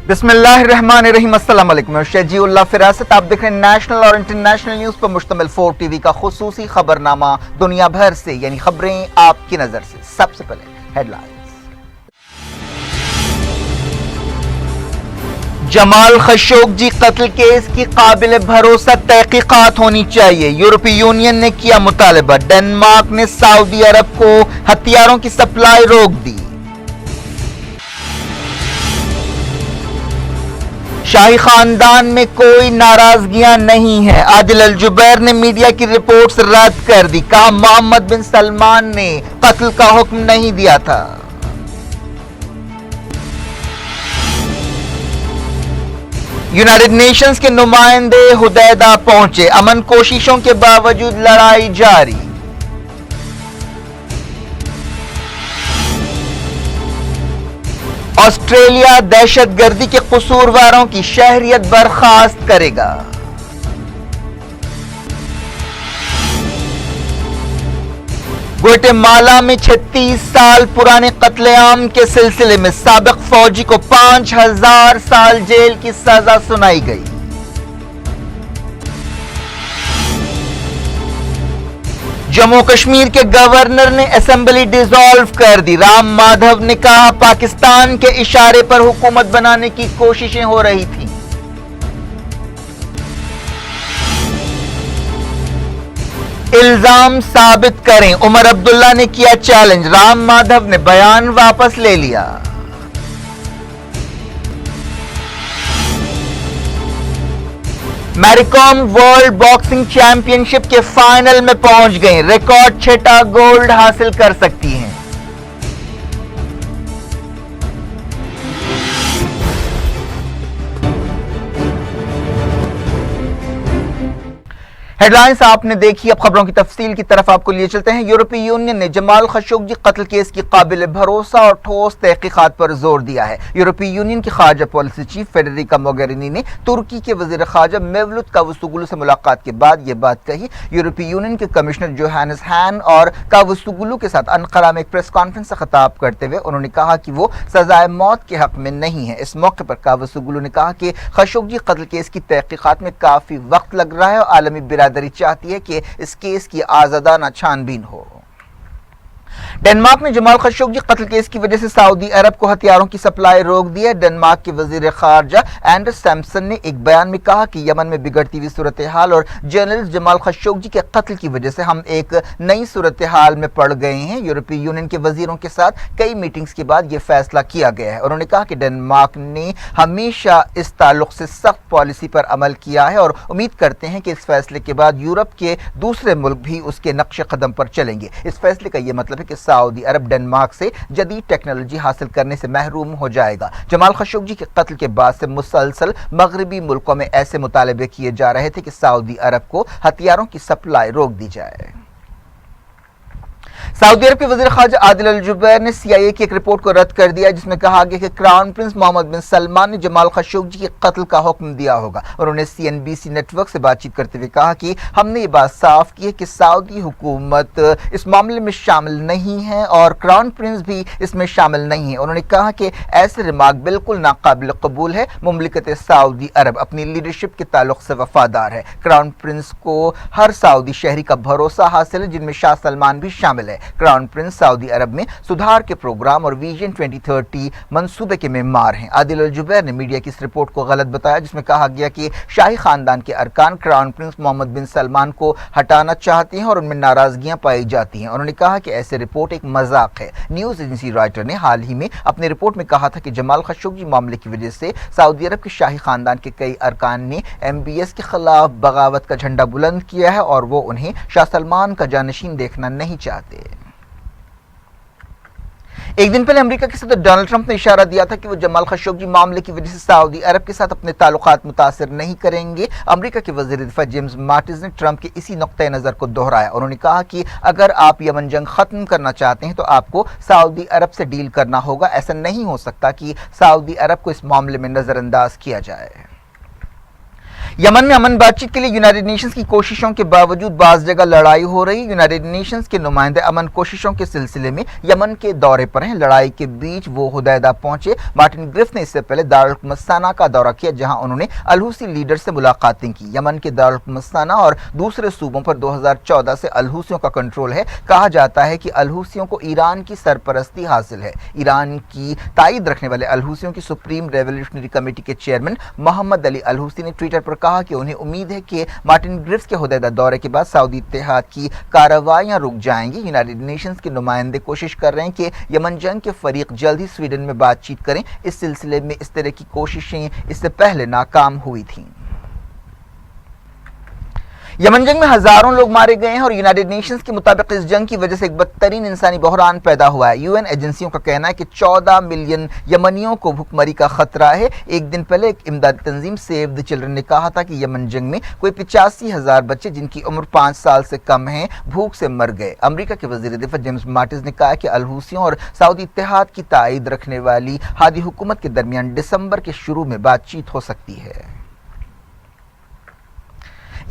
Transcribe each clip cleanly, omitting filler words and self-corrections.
بسم اللہ الرحمن الرحیم۔ السلام علیکم، میں شجیع اللہ فراست، آپ دیکھ رہے ہیں نیشنل اور انٹرنیشنل نیوز پر مشتمل 4 ٹی وی کا خصوصی خبرنامہ دنیا بھر سے، یعنی خبریں آپ کی نظر سے۔ سب سے پہلے ہیڈ لائنز۔ جمال خشوگی قتل کیس کی قابل بھروسہ تحقیقات ہونی چاہیے، یورپی یونین نے کیا مطالبہ۔ ڈنمارک نے سعودی عرب کو ہتھیاروں کی سپلائی روک دی۔ شاہی خاندان میں کوئی ناراضگیاں نہیں ہیں، عادل الجبیر نے میڈیا کی رپورٹس رد کر دی، کہا محمد بن سلمان نے قتل کا حکم نہیں دیا تھا۔ یونائیٹڈ نیشنز کے نمائندے حدیدہ پہنچے، امن کوششوں کے باوجود لڑائی جاری۔ آسٹریلیا دہشت گردی کے قصورواروں کی شہریت برخاست کرے گا۔ گواٹےمالا میں 36 سال پرانے قتل عام کے سلسلے میں سابق فوجی کو 5000 سال جیل کی سزا سنائی گئی۔ جموں کشمیر کے گورنر نے اسمبلی ڈیزالو کر دی، رام مادھو نے کہا پاکستان کے اشارے پر حکومت بنانے کی کوششیں ہو رہی تھیں۔ الزام ثابت کریں، عمر عبداللہ نے کیا چیلنج، رام مادھو نے بیان واپس لے لیا۔ میری کام ورلڈ باکسنگ چیمپئن شپ کے فائنل میں پہنچ گئیں، ریکارڈ 6 گولڈ حاصل کر سکتی ہیں۔ ہیڈ لائنز آپ نے دیکھی، اب خبروں کی تفصیل کی طرف آپ کو لیے چلتے ہیں۔ یورپی یونین نے جمال خشوگی قتل کیس کی قابل بھروسہ اور ٹھوس تحقیقات پر زور دیا ہے۔ یورپی یونین کی خارجہ پالیسی چیف فیڈریکا موگیرینی نے ترکی کے وزیر خارجہ میولوت کاوسوگلو سے ملاقات کے بعد یہ بات کہی۔ یورپی یونین کے کمشنر جوہانس ہان اور کاوسوگلو کے ساتھ انقرہ میں ایک پریس کانفرنس سے خطاب کرتے ہوئے انہوں نے کہا کہ وہ سزائے موت کے حق میں نہیں ہے۔ اس موقع پر کاوسوگلو نے کہا کہ خشوگی قتل کیس کی تحقیقات میں کافی وقت لگ رہا ہے اور عالمی برادری چاہتی ہے کہ اس کیس کی آزادانہ چھان بین ہو۔ ڈنمارک نے جمال خشوگی قتل کیس کی وجہ سے سعودی عرب کو ہتھیاروں کی سپلائی روک دی ہے۔ ڈنمارک کے وزیر خارجہ اینڈرس سیمپسن نے ایک بیان میں کہا کہ یمن میں بگڑتی ہوئی صورتحال اور جرنلسٹ جمال خشوگی کے قتل کی وجہ سے ہم ایک نئی صورتحال میں پڑ گئے ہیں۔ یورپی یونین کے وزیروں کے ساتھ کئی میٹنگز کے بعد یہ فیصلہ کیا گیا ہے۔ انہوں نے کہا کہ ڈنمارک نے ہمیشہ اس تعلق سے سخت پالیسی پر عمل کیا ہے اور امید کرتے ہیں کہ اس فیصلے کے بعد یورپ کے دوسرے ملک بھی اس کے نقش قدم پر چلیں گے۔ اس فیصلے کا یہ مطلب ہے کہ سعودی عرب ڈنمارک سے جدید ٹیکنالوجی حاصل کرنے سے محروم ہو جائے گا۔ جمال خشوگی کے قتل کے بعد سے مسلسل مغربی ملکوں میں ایسے مطالبے کیے جا رہے تھے کہ سعودی عرب کو ہتھیاروں کی سپلائی روک دی جائے۔ سعودی عرب کے وزیر خارجہ عادل الجبیر نے سی آئی اے کی ایک رپورٹ کو رد کر دیا جس میں کہا گیا کہ کراؤن پرنس محمد بن سلمان نے جمال خشوگی کے قتل کا حکم دیا ہوگا۔ انہوں نے C N B C network سے بات چیت کرتے ہوئے کہا کہ ہم نے یہ بات صاف کی ہے کہ سعودی حکومت اس معاملے میں شامل نہیں ہے اور کراؤن پرنس بھی اس میں شامل نہیں ہے۔ انہوں نے کہا کہ ایسے ریمارک بالکل ناقابل قبول ہے۔ مملکت سعودی عرب اپنی لیڈرشپ کے تعلق سے وفادار ہے۔ کراؤن پرنس کو ہر سعودی شہری کا بھروسہ حاصل ہے جن میں شاہ سلمان بھی شامل ہے۔ کراؤن پرنس سعودی عرب میں سدھار کے پروگرام اور ویژن 2030 منصوبے کے معمار ہیں۔ عادل الجبیر نے میڈیا کی اس رپورٹ کو غلط بتایا جس میں کہا گیا کہ شاہی خاندان کے ارکان کراؤن پرنس محمد بن سلمان کو ہٹانا چاہتے ہیں اور ان میں ناراضگیاں پائی جاتی ہیں۔ انہوں نے کہا کہ ایسے رپورٹ ایک مذاق ہے۔ نیوز ایجنسی رائٹر نے حال ہی میں اپنی رپورٹ میں کہا تھا کہ جمال خشوگی معاملے کی وجہ سے سعودی عرب کے شاہی خاندان کے کئی ارکان نے ایم بی ایس کے خلاف بغاوت کا جھنڈا بلند کیا ہے اور وہ انہیں شاہ سلمان کا جانشین دیکھنا نہیں چاہتے۔ ایک دن پہلے امریکہ کے صدر ڈونلڈ ٹرمپ نے اشارہ دیا تھا کہ وہ جمال خشوگی معاملے کی وجہ سے سعودی عرب کے ساتھ اپنے تعلقات متاثر نہیں کریں گے۔ امریکہ کے وزیر دفاع جیمز ماٹز نے ٹرمپ کے اسی نقطۂ نظر کو دہرایا۔ انہوں نے کہا کہ اگر آپ یمن جنگ ختم کرنا چاہتے ہیں تو آپ کو سعودی عرب سے ڈیل کرنا ہوگا۔ ایسا نہیں ہو سکتا کہ سعودی عرب کو اس معاملے میں نظر انداز کیا جائے۔ यमन में अमन बातचीत के लिए यूनाइटेड नेशंस की कोशिशों के बावजूद बाज़ जगह लड़ाई हो रही। यूनाइटेड नेशंस के नुमाइंदे अमन कोशिशों के सिलसिले में यमन के दौरे पर हैं। लड़ाई के बीच वो हुदैदा पहुंचे। मार्टिन ग्रिफ ने इससे पहले दारुल हुकूमत सना का दौरा किया, जहां उन्होंने अल-हूसी लीडर से मुलाकातें की। यमन के दारुल हुकूमत सना और दूसरे सूबों पर 2014 से अल-हूसियों का कंट्रोल है। कहा जाता है कि अल-हूसियों को ईरान की सरपरस्ती हासिल है। ईरान की ताईद रखने वाले अल-हूसियों की सुप्रीम रेवोल्यूशनरी कमेटी के चेयरमैन मोहम्मद अली अल-हूसी ने ट्विटर पर कहा कि उन्हें उम्मीद है कि मार्टिन ग्रिफ्स के हुदैदा दौरे के बाद सऊदी इत्तेहाद की कार्रवाइयां रुक जाएंगी। यूनाइटेड नेशंस के नुमाइंदे कोशिश कर रहे हैं कि यमन जंग के फरीक जल्द ही स्वीडन में बातचीत करें। इस सिलसिले में इस तरह की कोशिशें इससे पहले नाकाम हुई थीं। यमन जंग में हजारों लोग मारे गए हैं और यूनाइटेड नेशंस के मुताबिक इस जंग की वजह से एक बदतरीन इंसानी बहरान पैदा हुआ है। यूएन एजेंसियों का कहना है कि 14 मिलियन यमनियों को भुखमरी का खतरा है। एक दिन पहले एक इमदादी तंजीम सेव द चिल्ड्रन ने कहा था कि यमन जंग में कोई 85,000 बच्चे जिनकी उम्र 5 साल से कम है भूख से मर गए। अमेरिका के वजीर दिफा जेम्स माटिस ने कहा कि अल-हूसियों और सऊदी इत्तेहाद की ताईद रखने वाली हादी हुकूमत के दरमियान दिसंबर के शुरू में बातचीत हो सकती है।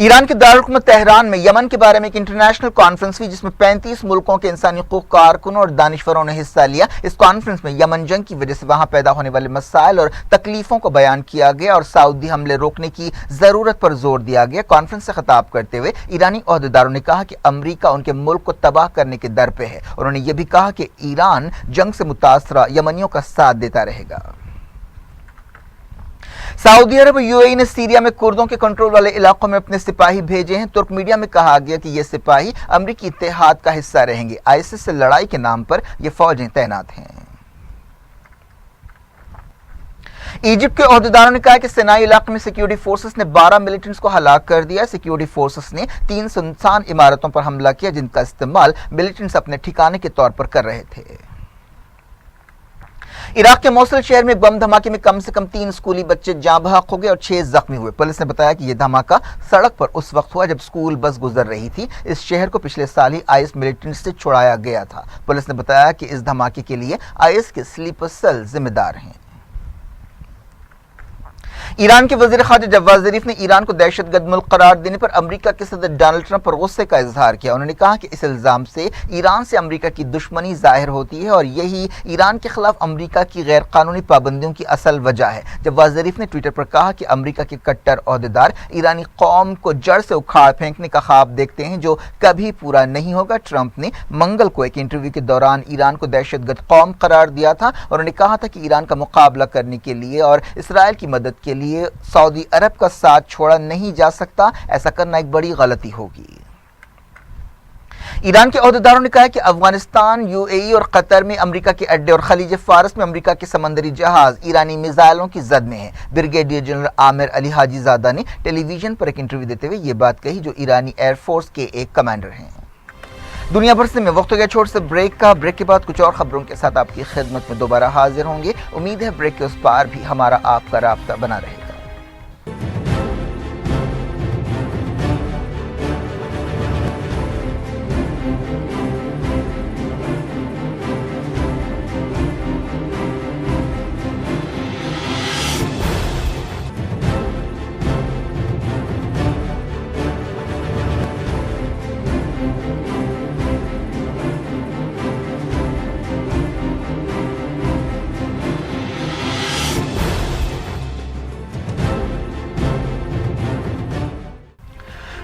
ईरान के दारुल हुकूमत तेहरान में यमन के बारे में एक इंटरनेशनल कॉन्फ्रेंस हुई, जिसमें 35 मुल्कों के इंसानी हकूक कारकुनों और दानिशवरों ने हिस्सा लिया। इस कॉन्फ्रेंस में यमन जंग की वजह से वहां पैदा होने वाले मसाइल और तकलीफों को बयान किया गया और सऊदी हमले रोकने की जरूरत पर जोर दिया गया। कॉन्फ्रेंस से खिताब करते हुए ईरानी ओहदेदारों ने कहा कि अमरीका उनके मुल्क को तबाह करने के दर पे है। उन्होंने ये भी कहा कि ईरान जंग से मुतासरा यमनियों का साथ देता रहेगा। सऊदी अरब और यूएई ने सीरिया में कुर्दों के कंट्रोल वाले इलाकों में अपने सिपाही भेजे हैं। तुर्क मीडिया में कहा गया कि ये सिपाही अमरीकी इत्तेहाद का हिस्सा रहेंगे। आईएसआईएस से लड़ाई के नाम पर ये फौजें तैनात हैं। इजिप्ट के ओहदेदारों ने कहा कि सिनाई इलाके में सिक्योरिटी फोर्सेस ने 12 मिलिटेंट्स को हलाक कर दिया। सिक्योरिटी फोर्सेस ने 3 सुनसान इमारतों पर हमला किया, जिनका इस्तेमाल मिलिटेंट्स अपने ठिकाने के तौर पर कर रहे थे। इराक के मोसुल शहर में बम धमाके में कम से कम 3 स्कूली बच्चे जाँ बहक हो गए और 6 जख्मी हुए। पुलिस ने बताया कि यह धमाका सड़क पर उस वक्त हुआ जब स्कूल बस गुजर रही थी। इस शहर को पिछले साल ही आईएस मिलिटेंट्स से छुड़ाया गया था। पुलिस ने बताया कि इस धमाके के लिए आईएस के स्लीपर सेल जिम्मेदार हैं। ईरान के वजीर खारजा जवाद ज़रीफ ने ईरान को दहशतगर्द मुल्क करार देने पर अमेरिका के सदर डोनाल्ड ट्रंप पर गुस्से का इजहार किया। उन्होंने कहा कि इस इल्जाम से ईरान से अमेरिका की दुश्मनी जाहिर होती है और यही ईरान के खिलाफ अमेरिका की गैर कानूनी पाबंदियों की असल वजह है। जवाद ज़रीफ ने ट्विटर पर कहा कि अमेरिका के कट्टर ओहदेदार ईरानी कौम को जड़ से उखाड़ फेंकने का ख्वाब देखते हैं जो कभी पूरा नहीं होगा। ट्रंप ने मंगल को एक इंटरव्यू के दौरान ईरान को दहशतगर्द कौम करार दिया था। उन्होंने कहा था कि ईरान का मुकाबला करने के लिए और इसराइल की मदद के लिए सऊदी अरब का साथ छोड़ा नहीं जा सकता। ऐसा करना एक बड़ी गलती होगी। ईरान के ओहदेदारों ने कहा कि अफगानिस्तान, यूएई और कतर में अमेरिका के अड्डे और खलीज फारस में अमेरिका के समंदरी जहाज ईरानी मिसाइलों की जद में है। ब्रिगेडियर जनरल आमिर अली हाजीजादा ने टेलीविजन पर एक इंटरव्यू देते हुए ये बात कही, जो ईरानी एयरफोर्स के एक कमांडर हैं। दुनिया भर से मैं वक्त हो गया छोड़ से ब्रेक का। ब्रेक के बाद कुछ और खबरों के साथ आपकी खिदमत में दोबारा हाजिर होंगे। उम्मीद है ब्रेक के उस पार भी हमारा आपका राब्ता बना रहेगा।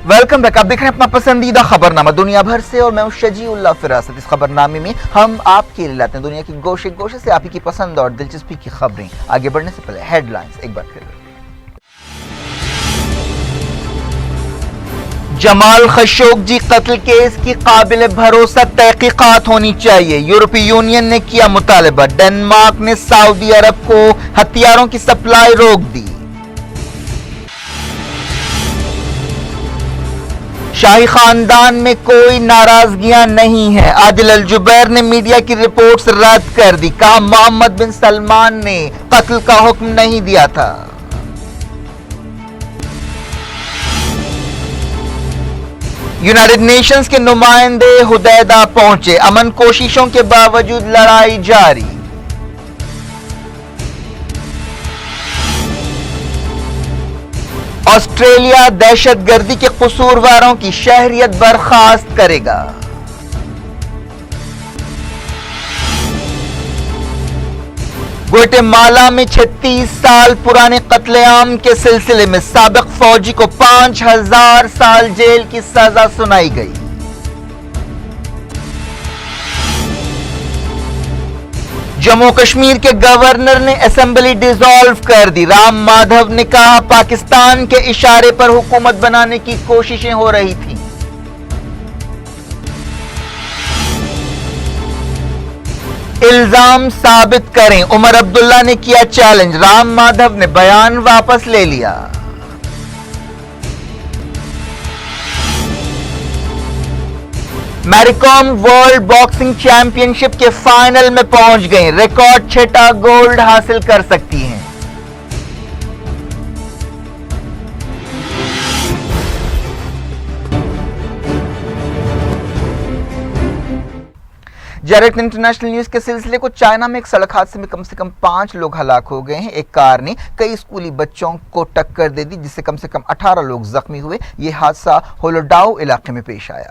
Welcome back. आप देख रहे हैं अपना पसंदीदा खबरनामा दुनिया भर से और मैं हूं शजीउल्लाह फिरासत। इस खबरनामे में हम आपके लिए लाते हैं दुनिया की गोशे गोशे से आप ही की पसंद और दिलचस्पी की खबरें। आगे बढ़ने से पहले हेडलाइंस एक बार फिर। जमाल खशोगी कत्ल केस की काबिल भरोसा तहकीकात होनी चाहिए, यूरोपीय यूनियन ने किया मुतालबा। डेनमार्क ने सऊदी अरब को हथियारों की सप्लाई रोक दी। शाही खानदान में कोई नाराजगियां नहीं है, आदिल अल जुबैर ने मीडिया की रिपोर्ट्स रद्द कर दी। कहा मोहम्मद बिन सलमान ने कत्ल का हुक्म नहीं दिया था। यूनाइटेड नेशंस के नुमाइंदे हुदैदा पहुंचे, अमन कोशिशों के बावजूद लड़ाई जारी। آسٹریلیا دہشت گردی کے قصورواروں کی شہریت برخاست کرے گا۔ گواٹےمالا میں 36 سال پرانے قتل عام کے سلسلے میں سابق فوجی کو 5000 سال جیل کی سزا سنائی گئی۔ جموں کشمیر کے گورنر نے اسمبلی ڈیزالو کر دی۔ رام مادھو نے کہا پاکستان کے اشارے پر حکومت بنانے کی کوششیں ہو رہی تھیں۔ الزام ثابت کریں، عمر عبداللہ نے کیا چیلنج، رام مادھو نے بیان واپس لے لیا۔ میری کام ورلڈ باکسنگ چیمپئن شپ کے فائنل میں پہنچ گئیں، ریکارڈ 6 گولڈ حاصل کر سکتی ہیں۔ جیریٹ انٹرنیشنل نیوز کے سلسلے کو چائنا میں ایک سڑک حادثے میں کم سے کم 5 لوگ ہلاک ہو گئے ہیں۔ ایک کار نے کئی اسکولی بچوں کو ٹکر دے دی جس سے کم 18 لوگ زخمی ہوئے۔ یہ حادثہ ہولوڈاؤ علاقے میں پیش آیا۔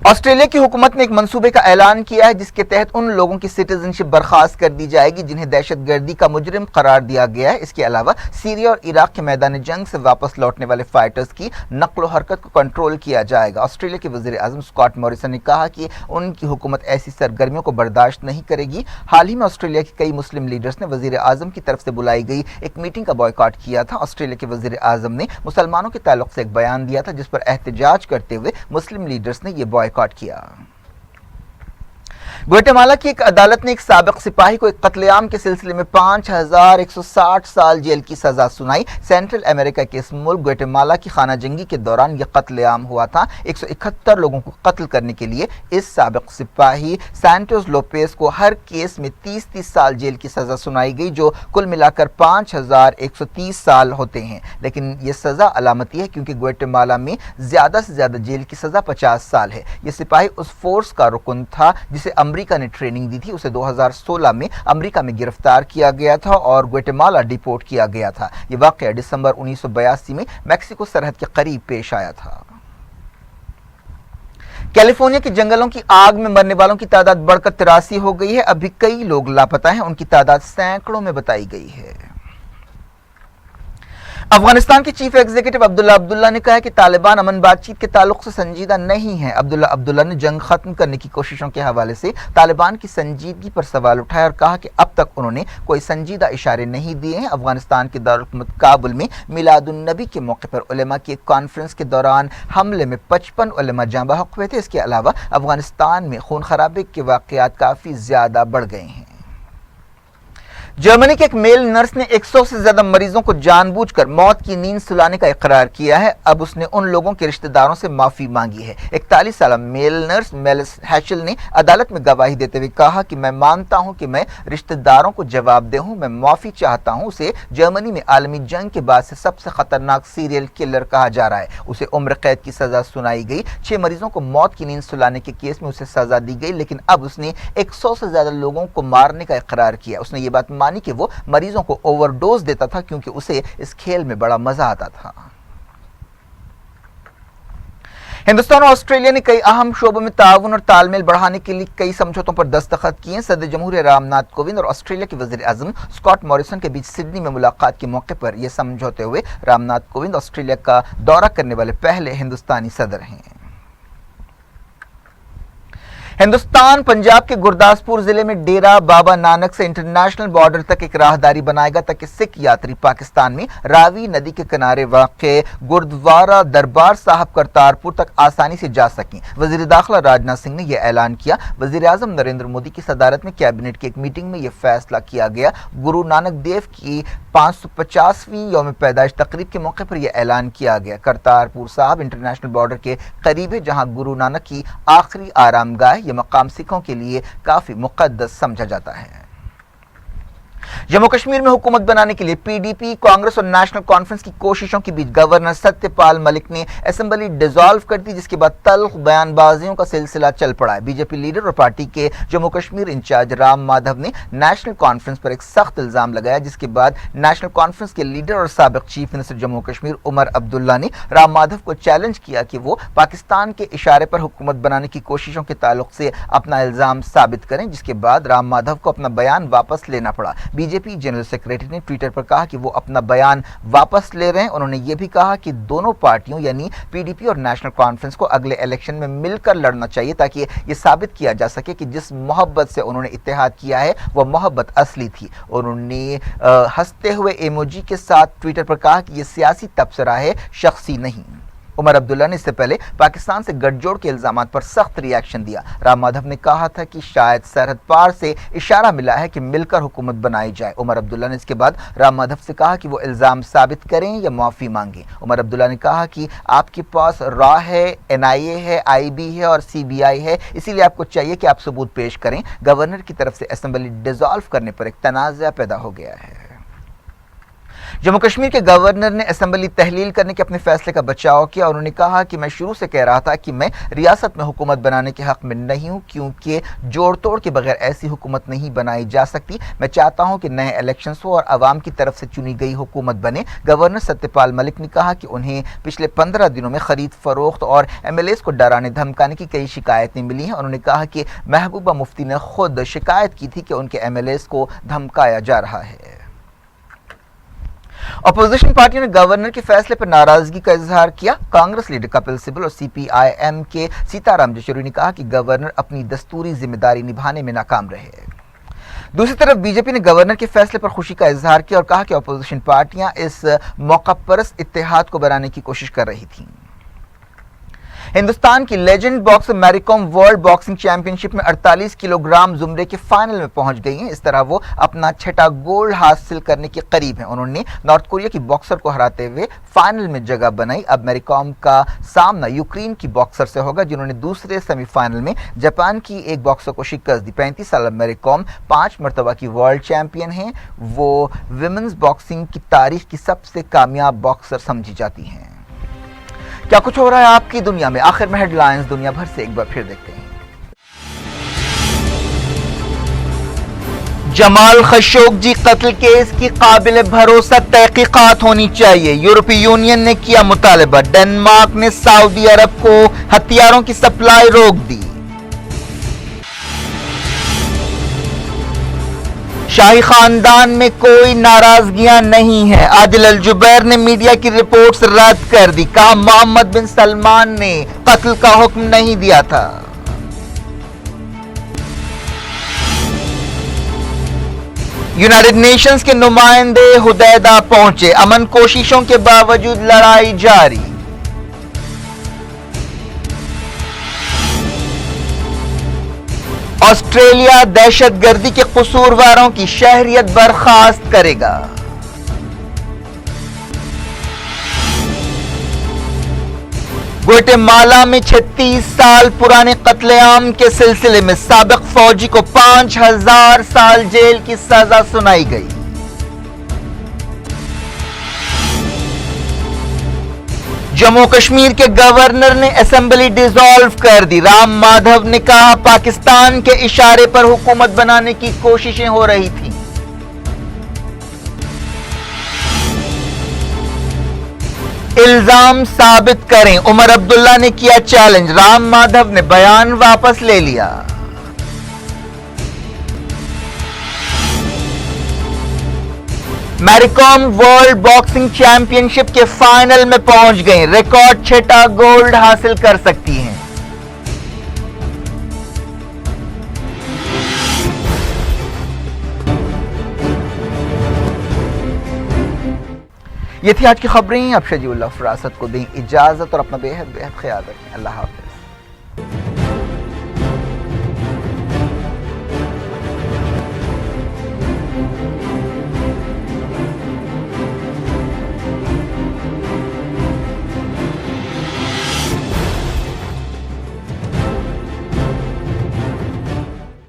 آسٹریلیا کی حکومت نے ایک منصوبے کا اعلان کیا ہے جس کے تحت ان لوگوں کی سٹیزن شپ برخاست کر دی جائے گی جنہیں دہشت گردی کا مجرم قرار دیا گیا ہے۔ اس کے علاوہ سیریا اور عراق کے میدان جنگ سے واپس لوٹنے والے فائٹرز کی نقل و حرکت کو کنٹرول کیا جائے گا۔ آسٹریلیا کے وزیر اعظم اسکاٹ موریسن نے کہا کہ ان کی حکومت ایسی سرگرمیوں کو برداشت نہیں کرے گی۔ حال ہی میں آسٹریلیا کے کئی مسلم لیڈرز نے وزیر اعظم کی طرف سے بلائی گئی ایک میٹنگ کا بائیکاٹ کیا تھا۔ آسٹریلیا کے وزیر اعظم نے مسلمانوں کے تعلق سے ایک بیان دیا تھا جس پر احتجاج کرتے ہوئے مسلم لیڈرز نے یہ بائیکاٹ کیا۔ گواٹےمالا کی ایک عدالت نے ایک سابق سپاہی کو ایک قتل عام کے سلسلے میں 5160 سال جیل کی سزا سنائی۔ سینٹرل امریکہ کے اس ملک گواٹےمالا کی خانہ جنگی کے دوران یہ قتل عام ہوا تھا۔ 171 لوگوں کو قتل کرنے کے لیے اس سابق سپاہی سانٹوس لوپیز کو ہر کیس میں 30 سال جیل کی سزا سنائی گئی جو کل ملا کر 5130 سال ہوتے ہیں، لیکن یہ سزا علامتی ہے کیونکہ گواٹےمالا میں زیادہ سے زیادہ جیل کی سزا 50 سال ہے۔ یہ سپاہی اس فورس کا رکن تھا جسے امریکہ نے ٹریننگ دی تھی۔ اسے 2016 میں امریکہ میں گرفتار کیا گیا تھا اور گواٹےمالا ڈیپورٹ کیا گیا تھا۔ یہ واقعہ دسمبر 1982 میں میکسیکو سرحد کے قریب پیش آیا تھا۔ کیلیفورنیا کے جنگلوں کی آگ میں مرنے والوں کی تعداد بڑھ کر 83 ہو گئی ہے۔ ابھی کئی لوگ لاپتہ ہیں، ان کی تعداد سینکڑوں میں بتائی گئی ہے۔ افغانستان کے چیف ایگزیکٹو عبداللہ نے کہا ہے کہ طالبان امن بات چیت کے تعلق سے سنجیدہ نہیں ہیں۔ عبداللہ نے جنگ ختم کرنے کی کوششوں کے حوالے سے طالبان کی سنجیدگی پر سوال اٹھایا اور کہا کہ اب تک انہوں نے کوئی سنجیدہ اشارے نہیں دیے ہیں۔ افغانستان کے دارالحکومت کابل میں میلاد النبی کے موقع پر علماء کی ایک کانفرنس کے دوران حملے میں 55 علماء جاں بحق ہوئے تھے۔ اس کے علاوہ افغانستان میں خون خرابے کے واقعات کافی زیادہ بڑھ گئے ہیں۔ جرمنی کے ایک میل نرس نے 100 سے زیادہ مریضوں کو جان بوجھ کر موت کی نیند سلانے کا اقرار کیا ہے۔ اب اس نے ان لوگوں کے رشتہ داروں سے معافی مانگی ہے۔ 41 سالہ میل نرس میلس ہیچل نے عدالت میں گواہی دیتے ہوئے کہا کہ میں مانتا ہوں کہ میں رشتہ داروں کو جواب دہ ہوں، میں معافی چاہتا ہوں۔ اسے جرمنی میں عالمی جنگ کے بعد سے سب سے خطرناک سیریل کلر کہا جا رہا ہے۔ اسے عمر قید کی سزا سنائی گئی۔ 6 مریضوں کو موت کی نیند سلانے کے کیس میں اسے سزا دی گئی، لیکن اب اس نے 100 سے زیادہ لوگوں کو مارنے کا اقرار کیا۔ اس نے یہ بات مانی کہ وہ مریضوں کو اوور ڈوز دیتا تھا کیونکہ اسے اس کھیل میں بڑا مزہ آتا تھا۔ ہندوستان اور آسٹریلیا نے کئی اہم شعبوں میں تعاون اور تال میل بڑھانے کے لیے کئی سمجھوتوں پر دستخط کیے ہیں۔ صدر جمہوریہ رام ناتھ کووند اور آسٹریلیا کے وزیر اعظم اسکاٹ موریسن کے بیچ سڈنی میں ملاقات کے موقع پر یہ سمجھوتے ہوئے رام ناتھ کووند آسٹریلیا کا دورہ کرنے والے پہلے ہندوستانی صدر ہیں۔ ہندوستان پنجاب کے گرداسپور ضلع میں ڈیرہ بابا نانک سے انٹرنیشنل بارڈر تک ایک راہداری بنائے گا تاکہ سکھ یاتری پاکستان میں راوی ندی کے کنارے واقع گردوارہ دربار صاحب کرتارپور تک آسانی سے جا سکیں۔ وزیر داخلہ راجناتھ سنگھ نے یہ اعلان کیا۔ وزیر اعظم نریندر مودی کی صدارت میں کیبنٹ کی ایک میٹنگ میں یہ فیصلہ کیا گیا۔ گرو نانک دیو کی 550ویں یوم پیدائش تقریب کے موقع پر یہ اعلان کیا گیا۔ کرتارپور صاحب انٹرنیشنل بارڈر کے قریب ہے جہاں گرو نانک کی آخری آرام گاہ، یہ مقام سکھوں کے لیے کافی مقدس سمجھا جاتا ہے۔ जम्मू कश्मीर में हुकूमत बनाने के लिए पीडीपी, कांग्रेस और नेशनल कॉन्फ्रेंस की कोशिशों के बीच गवर्नर सत्यपाल मलिक ने असेंबली डिसॉल्व कर दी, जिसके बाद तल्ख बयानबाजियों का सिलसिला चल पड़ा है। बीजेपी लीडर और पार्टी के जम्मू कश्मीर इंचार्ज राम माधव ने नेशनल कॉन्फ्रेंस पर एक सख्त इल्जाम लगाया, जिसके बाद नेशनल कॉन्फ्रेंस के लीडर और साबिक चीफ मिनिस्टर जम्मू कश्मीर उमर अब्दुल्ला ने राम माधव को चैलेंज किया कि वो पाकिस्तान के इशारे पर हुकूमत बनाने की कोशिशों के ताल्लुक से अपना इल्जाम साबित करें, जिसके बाद राम माधव को अपना बयान वापस लेना पड़ा। बीजेपी जनरल सेक्रेटरी ने ट्विटर पर कहा कि वो अपना बयान वापस ले रहे हैं। उन्होंने ये भी कहा कि दोनों पार्टियों यानी पीडीपी और नेशनल कॉन्फ्रेंस को अगले इलेक्शन में मिलकर लड़ना चाहिए, ताकि ये साबित किया जा सके कि जिस मोहब्बत से उन्होंने इत्तेहाद किया है वो मोहब्बत असली थी। उन्होंने हंसते हुए इमोजी के साथ ट्विटर पर कहा कि ये सियासी तबसरा है, शख्सी नहीं। उमर अब्दुल्ला ने इससे पहले पाकिस्तान से गठजोड़ के इल्जामात पर सख्त रिएक्शन दिया। राम माधव ने कहा था कि शायद सरहद पार से इशारा मिला है कि मिलकर हुकूमत बनाई जाए। उमर अब्दुल्ला ने इसके बाद राम माधव से कहा कि वो इल्जाम साबित करें या माफ़ी मांगें। उमर अब्दुल्ला ने कहा कि आपके पास रॉ है, एनआईए है, आईबी है और सीबीआई है, इसीलिए आपको चाहिए कि आप सबूत पेश करें। गवर्नर की तरफ से असेंबली डिसॉल्व करने पर एक तनाज़ा पैदा हो गया है। जम्मू कश्मीर के गवर्नर ने असेंबली तहलील करने के अपने फैसले का बचाव किया। उन्होंने कहा कि मैं शुरू से कह रहा था कि मैं रियासत में हुकूमत बनाने के हक में नहीं हूं, क्योंकि जोड़ तोड़ के बगैर ऐसी हुकूमत नहीं बनाई जा सकती। मैं चाहता हूं कि नए इलेक्शंस हो और आवाम की तरफ से चुनी गई हुकूमत बने। गवर्नर सत्यपाल मलिक ने कहा कि उन्हें पिछले 15 दिनों में खरीद फरोख्त और एमएलएस को डराने धमकाने की कई शिकायतें मिली हैं। उन्होंने कहा कि महबूबा मुफ्ती ने खुद शिकायत की थी कि उनके एमएलएस को धमकाया जा रहा है। अपोजिशन पार्टियों ने गवर्नर के फैसले पर नाराजगी का इजहार किया। कांग्रेस लीडर कपिल सिब्बल और सीपीआईएम के सीताराम येचुरी ने कहा कि गवर्नर अपनी दस्तूरी जिम्मेदारी निभाने में नाकाम रहे। दूसरी तरफ बीजेपी ने गवर्नर के फैसले पर खुशी का इजहार किया और कहा कि अपोजिशन पार्टियां इस मौकापरस्त इत्तेहाद को बनाने की कोशिश कर रही थीं। हिंदुस्तान की legend boxer Mary Kom world boxing championship में 48 किलोग्राम जुमरे के फाइनल में पहुंच गई हैं। इस तरह वो अपना छठा गोल्ड हासिल करने के करीब हैं। उन्होंने नॉर्थ कोरिया की बॉक्सर को हराते हुए फाइनल में जगह बनाई। अब मैरी कॉम का सामना यूक्रेन की बॉक्सर से होगा, जिन्होंने दूसरे सेमीफाइनल में जापान की एक बॉक्सर को शिकस्त दी। 35 साल मैरी कॉम 5 मरतबा की वर्ल्ड चैंपियन हैं। वो विमेंस बॉक्सिंग की तारीख की सबसे कामयाब बॉक्सर समझी जाती हैं। क्या कुछ हो रहा है आपकी दुनिया में, आखिर में हेडलाइंस दुनिया भर से एक बार फिर देखते हैं। जमाल खशोगी कत्ल केस की काबिल भरोसा तहकीकात होनी चाहिए, यूरोपीय यूनियन ने किया मुतालबा। डेनमार्क ने सऊदी अरब को हथियारों की सप्लाई रोक दी। शाही खानदान में कोई नाराजगियां नहीं है, आदिल अल जुबैर ने मीडिया की रिपोर्ट्स रद्द कर दी। कहा मोहम्मद बिन सलमान ने कत्ल का हुक्म नहीं दिया था। यूनाइटेड नेशंस के नुमाइंदे हुदैदा पहुंचे, अमन कोशिशों के बावजूद लड़ाई जारी। ऑस्ट्रेलिया दहशतगर्दी के कसूरवारों की शहरियत बर्खास्त करेगा। ग्वाटेमाला में 36 साल पुराने कत्लेआम के सिलसिले में साबिक फौजी को 5000 साल जेल की सजा सुनाई गई। जम्मू कश्मीर के गवर्नर ने असेंबली डिसॉल्व कर दी। राम माधव ने कहा पाकिस्तान के इशारे पर हुकूमत बनाने की कोशिशें हो रही थी। इल्जाम साबित करें, उमर अब्दुल्ला ने किया चैलेंज। राम माधव ने बयान वापस ले लिया। Mary Kom world boxing championship के फाइनल में पहुंच गई, रिकॉर्ड छठा गोल्ड हासिल कर सकती हैं। ये थी आज की खबरें। अब शजीउल्लाह फरासत को दें इजाजत और अपना बेहद ख्याल रखें। अल्लाह हाफिज।